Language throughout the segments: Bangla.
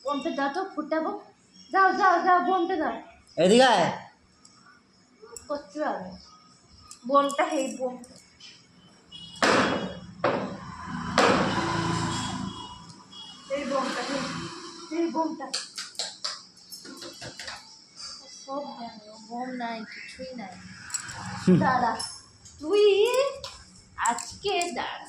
বোমটা দাও তো ফুটাবো। যাও যাও যাও বোমটা দাও। এদিকে আয়। করতে হবে বোমটা, এই বোম এই বোমটা এই বোমটা সব বোম নাই, কিছুই নাই। দাঁড়া তুই আজকে দাঁড়া।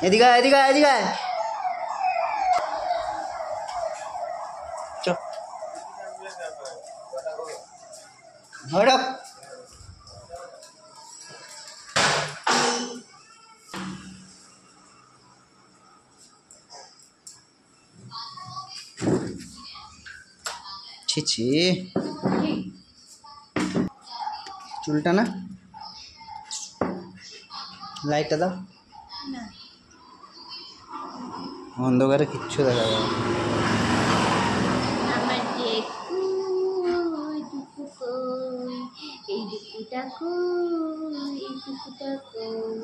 এদিকে আয়, এদিকে আয়, এদিকে আয়। চল হড়ক। ছি ছি, চুলটা না, লাইটটা দাও। অন্ধকারে কিচ্ছু দেখা যায় না। আমার দেখু দুঃখ কই, এই দুঃখটা কই, এই দুঃখটা কই।